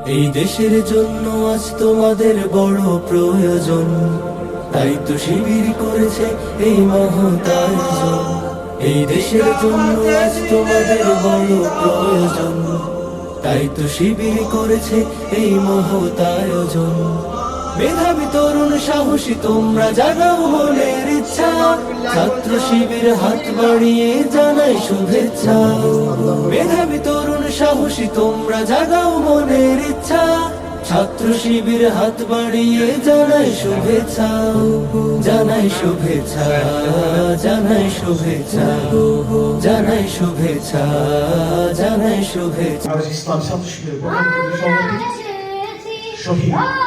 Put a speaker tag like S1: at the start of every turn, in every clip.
S1: এই দেশের জন্য আজ তোমাদের বড় প্রয়োজন, তাই তো শিবির করেছে এই মহৎ আয়োজন। এই দেশের জন্য আজ তোমাদের বড় প্রয়োজন, তাই তো শিবির করেছে এই মহৎ আয়োজন। মেধাবী তরুণ সাহসী তোমরা জাগাও মনের ইচ্ছা, ছাত্র শিবির হাত বাড়িয়ে জানাই শুভেচ্ছা। মেধাবী তরুণ সাহসী তোমরা জাগাও মনের ইচ্ছা, ছাত্র শিবির হাত বাড়িয়ে জানাই শুভেচ্ছা। জানাই শুভেচ্ছা, জানাই শুভেচ্ছা, জানাই শুভেচ্ছা, জানাই শুভেচ্ছা।
S2: ইসলাম ছাত্র শিবিরের প্রধান সভাপতি শহীদ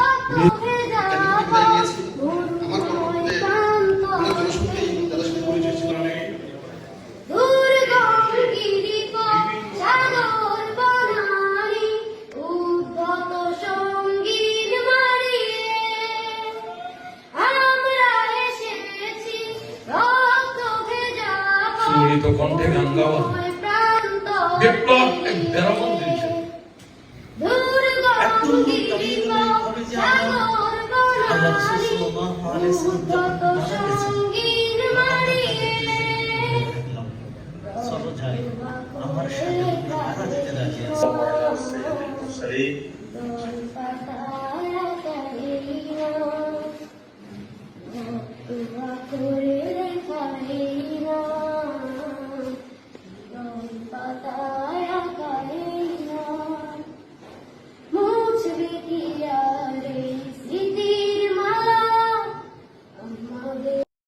S3: সুরিত কণ্ঠে গান গাওয়া বিপ্লব এক বেরকম জিনিস।
S4: আমার সাথে